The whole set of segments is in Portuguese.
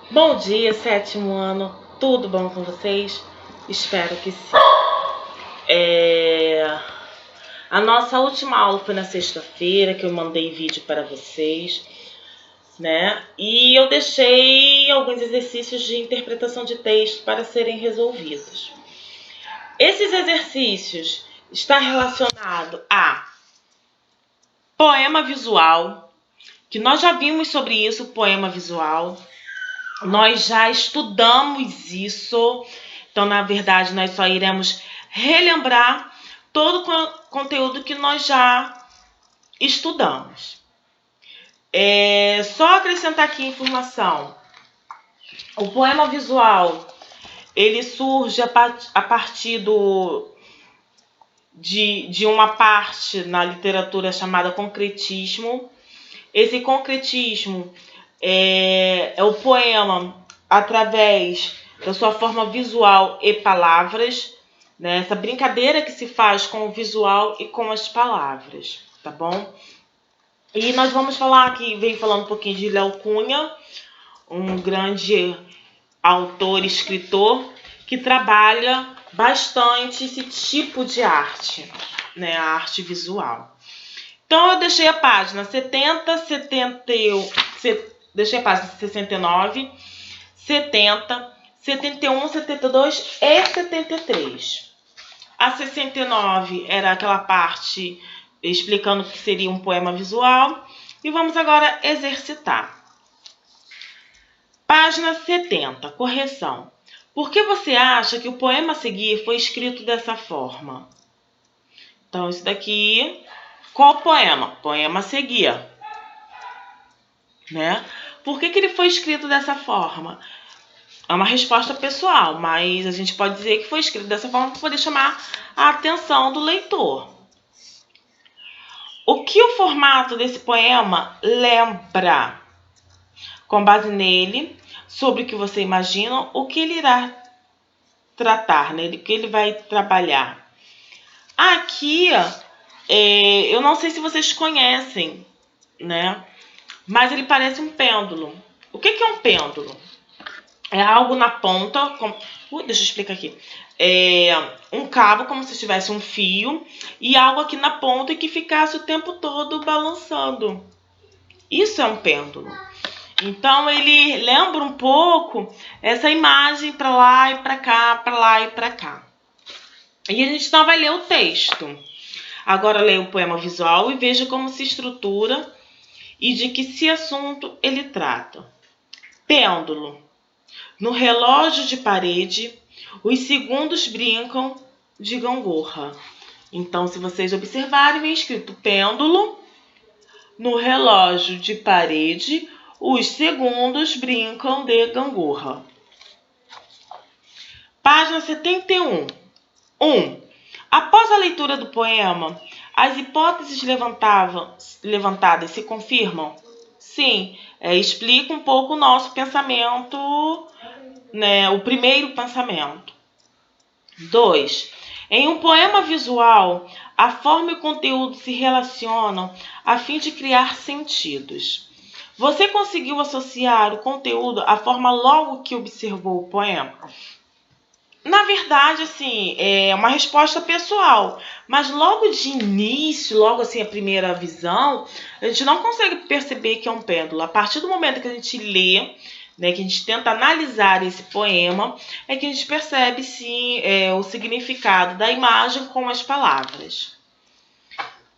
Bom dia, sétimo ano. Tudo bom com vocês? Espero que sim. A nossa última aula foi na sexta-feira, que eu mandei vídeo para vocês, né? E eu deixei alguns exercícios de interpretação de texto para serem resolvidos. Esses exercícios estão relacionados a poema visual, que nós já vimos sobre isso, poema visual. Nós já estudamos isso, então, na verdade, nós só iremos relembrar todo o conteúdo que nós já estudamos. Só acrescentar aqui informação. O poema visual, ele surge a partir de uma parte na literatura chamada concretismo. Esse concretismo é o poema através da sua forma visual e palavras, né? Essa brincadeira que se faz com o visual e com as palavras, tá bom? E nós vamos falar aqui, vem falando um pouquinho de Léo Cunha, um grande autor e escritor que trabalha bastante esse tipo de arte, né? A arte visual. Então, eu deixei a página 70, 71, deixei a página 69, 70, 71, 72 e 73. A 69 era aquela parte explicando o que seria um poema visual. E vamos agora exercitar. Página 70, correção. Por que você acha que o poema a seguir foi escrito dessa forma? Então, isso daqui... Qual poema? Poema a seguir, né? Por que ele foi escrito dessa forma? É uma resposta pessoal, mas a gente pode dizer que foi escrito dessa forma para poder chamar a atenção do leitor. O que o formato desse poema lembra? Com base nele, sobre o que você imagina, o que ele irá tratar, né? O que ele vai trabalhar. Aqui, eu não sei se vocês conhecem, né? Mas ele parece um pêndulo. O que é um pêndulo? É algo na ponta, deixa eu explicar aqui. É um cabo, como se tivesse um fio, e algo aqui na ponta que ficasse o tempo todo balançando. Isso é um pêndulo. Então, ele lembra um pouco essa imagem para lá e para cá, para lá e para cá. E a gente então vai ler o texto. Agora leia o poema visual e veja como se estrutura e de que assunto ele trata. Pêndulo. No relógio de parede, os segundos brincam de gangorra. Então, se vocês observarem, vem escrito pêndulo. No relógio de parede, os segundos brincam de gangorra. Página 71. 1. Após a leitura do poema, as hipóteses levantadas se confirmam? Sim, explica um pouco o nosso pensamento, né, o primeiro pensamento. 2. Em um poema visual, a forma e o conteúdo se relacionam a fim de criar sentidos. Você conseguiu associar o conteúdo à forma logo que observou o poema? Na verdade, assim, é uma resposta pessoal, mas logo de início, logo assim, a primeira visão, a gente não consegue perceber que é um pêndulo. A partir do momento que a gente lê, né, que a gente tenta analisar esse poema, é que a gente percebe, sim, o significado da imagem com as palavras.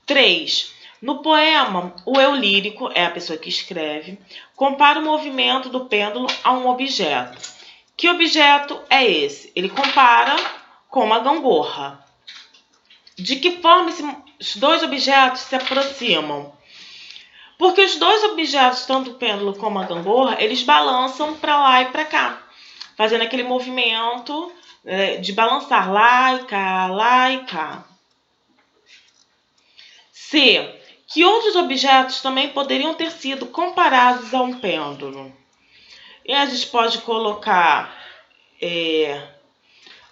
3. No poema, o eu lírico, é a pessoa que escreve, compara o movimento do pêndulo a um objeto. Que objeto é esse? Ele compara com uma gangorra. De que forma esses dois objetos se aproximam? Porque os dois objetos, tanto o pêndulo como a gangorra, eles balançam para lá e para cá, fazendo aquele movimento de balançar lá e cá, lá e cá. C. Que outros objetos também poderiam ter sido comparados a um pêndulo? E a gente pode colocar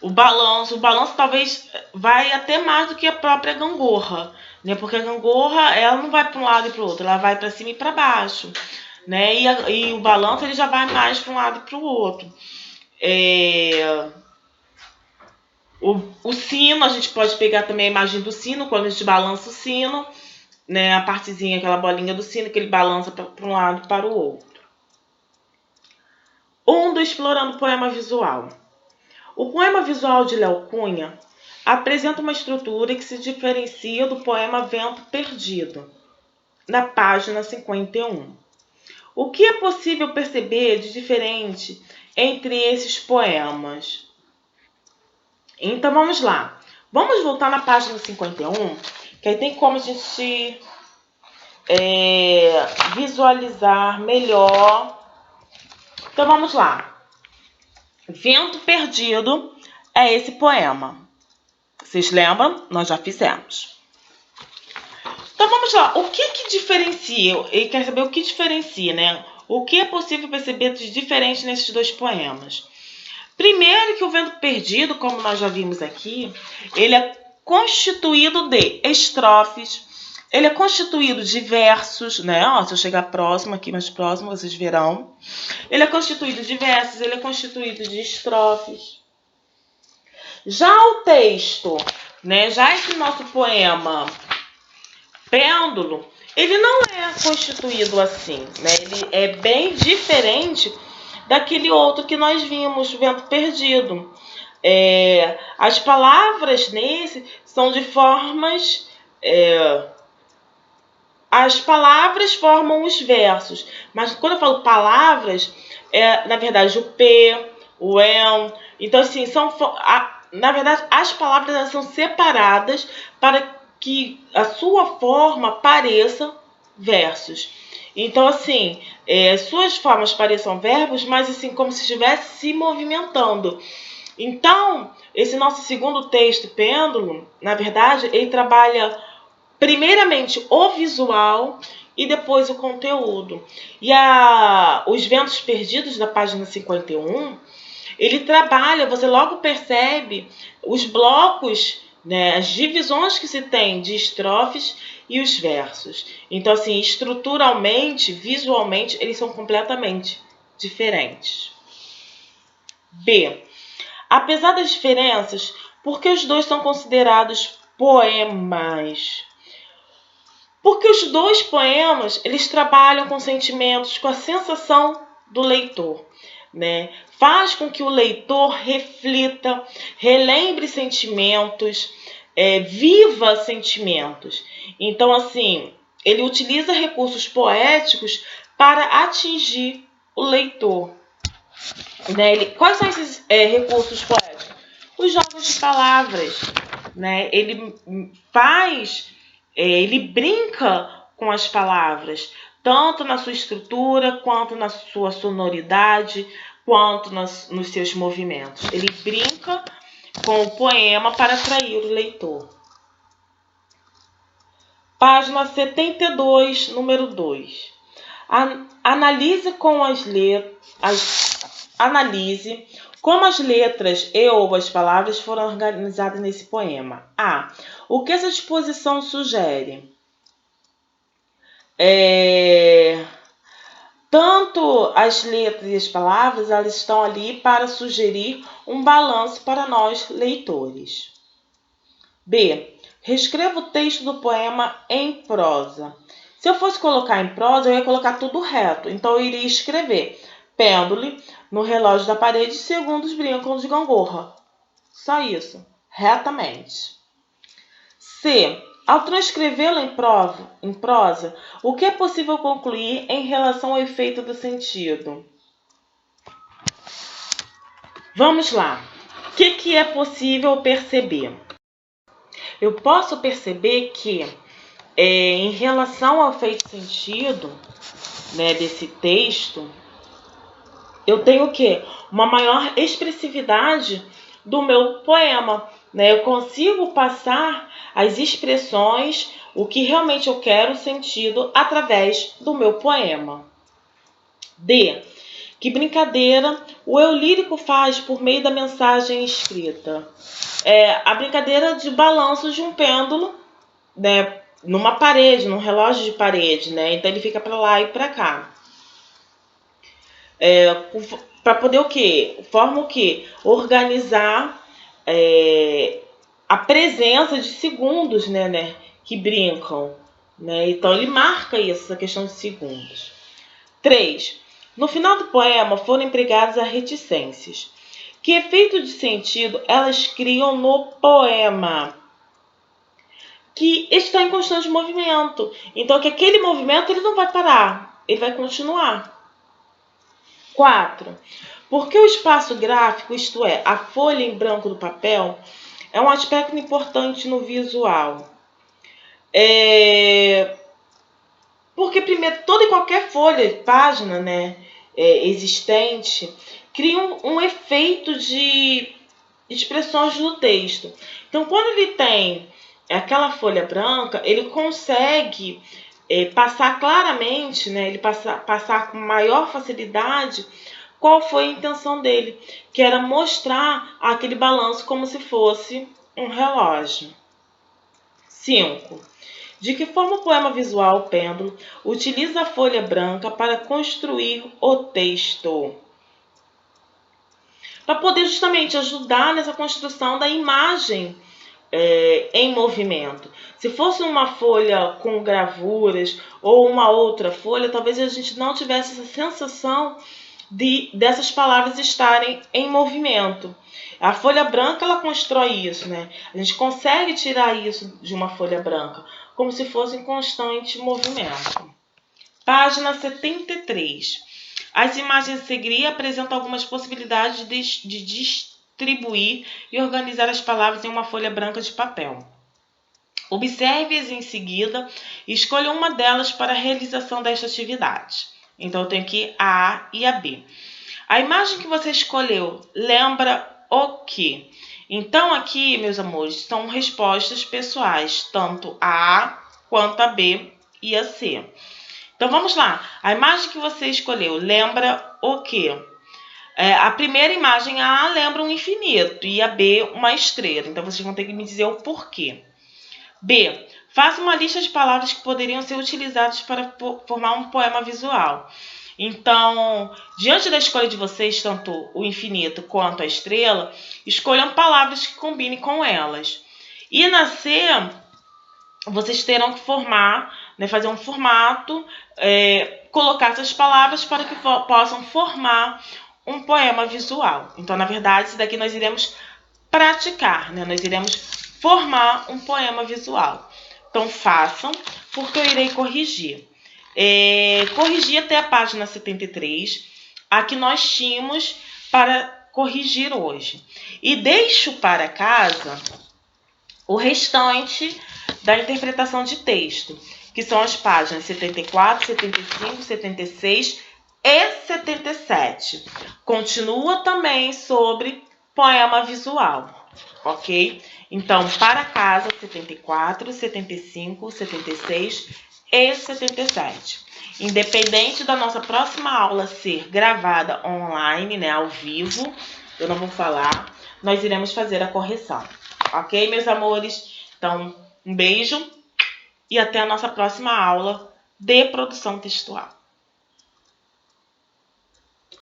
o balanço talvez vai até mais do que a própria gangorra, né? Porque a gangorra, ela não vai para um lado e para o outro, ela vai para cima e para baixo, né? E o balanço ele já vai mais para um lado e para o outro. O sino, a gente pode pegar também a imagem do sino, quando a gente balança o sino, né? A partezinha, aquela bolinha do sino que ele balança para um lado e para o outro. Do Explorando Poema Visual. O poema visual de Léo Cunha apresenta uma estrutura que se diferencia do poema Vento Perdido, na página 51. O que é possível perceber de diferente entre esses poemas? Então vamos lá. Vamos voltar na página 51, que aí tem como a gente visualizar melhor. Então vamos lá. Vento Perdido é esse poema. Vocês lembram? Nós já fizemos. Então vamos lá. O que diferencia? Ele quer saber o que diferencia, né? O que é possível perceber de diferente nesses dois poemas? Primeiro que o Vento Perdido, como nós já vimos aqui, ele é constituído de estrofes, ele é constituído de versos, né? Ó, se eu chegar próximo, aqui mais próximo, vocês verão. Ele é constituído de versos, ele é constituído de estrofes. Já o texto, né? Já esse nosso poema Pêndulo, ele não é constituído assim, né? Ele é bem diferente daquele outro que nós vimos, Vento Perdido. As palavras nesse são de formas... as palavras formam os versos, mas quando eu falo palavras, na verdade o P, o EL. Então, assim, na verdade, as palavras são separadas para que a sua forma pareça versos. Então, assim, suas formas pareçam verbos, mas assim, como se estivesse se movimentando. Então, esse nosso segundo texto, Pêndulo, na verdade, ele trabalha primeiramente o visual e depois o conteúdo. E os Ventos Perdidos, da página 51, ele trabalha, você logo percebe os blocos, né, as divisões que se tem de estrofes e os versos. Então, assim, estruturalmente, visualmente, eles são completamente diferentes. B. Apesar das diferenças, por que os dois são considerados poemas? Porque os dois poemas, eles trabalham com sentimentos, com a sensação do leitor, né? Faz com que o leitor reflita, relembre sentimentos, viva sentimentos. Então, assim, ele utiliza recursos poéticos para atingir o leitor, né? Quais são esses recursos poéticos? Os jogos de palavras, né? Ele brinca com as palavras, tanto na sua estrutura, quanto na sua sonoridade, quanto nos seus movimentos. Ele brinca com o poema para atrair o leitor. Página 72, número 2. Analise como as letras e ou as palavras foram organizadas nesse poema. A. O que essa disposição sugere? Tanto as letras e as palavras, elas estão ali para sugerir um balanço para nós, leitores. B. Reescreva o texto do poema em prosa. Se eu fosse colocar em prosa, eu ia colocar tudo reto. Então, eu iria escrever: pêndulo no relógio da parede, segundos brincam de gangorra. Só isso, retamente. C. Ao transcrevê-lo em prosa, o que é possível concluir em relação ao efeito do sentido? Vamos lá. O que é possível perceber? Eu posso perceber que, em relação ao efeito sentido, né, desse texto, eu tenho o quê? Uma maior expressividade do meu poema, né? Eu consigo passar as expressões, o que realmente eu quero sentido através do meu poema. D. Que brincadeira o eu lírico faz por meio da mensagem escrita? A brincadeira de balanço de um pêndulo, né, numa parede, num relógio de parede, né? Então ele fica para lá e para cá. Para poder o quê? Forma o quê? Organizar a presença de segundos, né, que brincam. Né? Então ele marca isso, essa questão de segundos. 3. No final do poema foram empregadas as reticências. Que efeito de sentido elas criam no poema? Que está em constante movimento. Então, que aquele movimento ele não vai parar, ele vai continuar. 4. Porque o espaço gráfico, isto é, a folha em branco do papel, é um aspecto importante no visual. Porque, primeiro, toda e qualquer folha, página, né, existente, cria um efeito de expressões no texto. Então, quando ele tem aquela folha branca, ele consegue passar claramente, né, ele passar com maior facilidade qual foi a intenção dele, que era mostrar aquele balanço como se fosse um relógio. 5. De que forma o poema visual Pêndulo utiliza a folha branca para construir o texto? Para poder justamente ajudar nessa construção da imagem em movimento. Se fosse uma folha com gravuras ou uma outra folha, talvez a gente não tivesse essa sensação dessas palavras estarem em movimento. A folha branca ela constrói isso, né? A gente consegue tirar isso de uma folha branca, como se fosse em constante movimento. Página 73. As imagens a seguir apresentam algumas possibilidades de distribuir e organizar as palavras em uma folha branca de papel. Observe-as em seguida e escolha uma delas para a realização desta atividade. Então, eu tenho aqui a A e a B. A imagem que você escolheu lembra o quê? Então, aqui, meus amores, são respostas pessoais, tanto a A quanto a B e a C. Então, vamos lá. A imagem que você escolheu lembra o quê? A primeira imagem, a A, lembra um infinito e a B, uma estrela. Então, vocês vão ter que me dizer o porquê. B. Faça uma lista de palavras que poderiam ser utilizadas para formar um poema visual. Então, diante da escolha de vocês, tanto o infinito quanto a estrela, escolham palavras que combinem com elas. E na C, vocês terão que formar, né, fazer um formato, colocar essas palavras para que possam formar um poema visual. Então, na verdade, isso daqui nós iremos praticar, né? Nós iremos formar um poema visual. Então, façam, porque eu irei corrigir. Corrigir até a página 73, a que nós tínhamos para corrigir hoje. E deixo para casa o restante da interpretação de texto, que são as páginas 74, 75, 76 e 77. Continua também sobre poema visual, ok? Então, para casa, 74, 75, 76 e 77. Independente da nossa próxima aula ser gravada online, né, ao vivo, eu não vou falar, nós iremos fazer a correção. Ok, meus amores? Então, um beijo e até a nossa próxima aula de produção textual.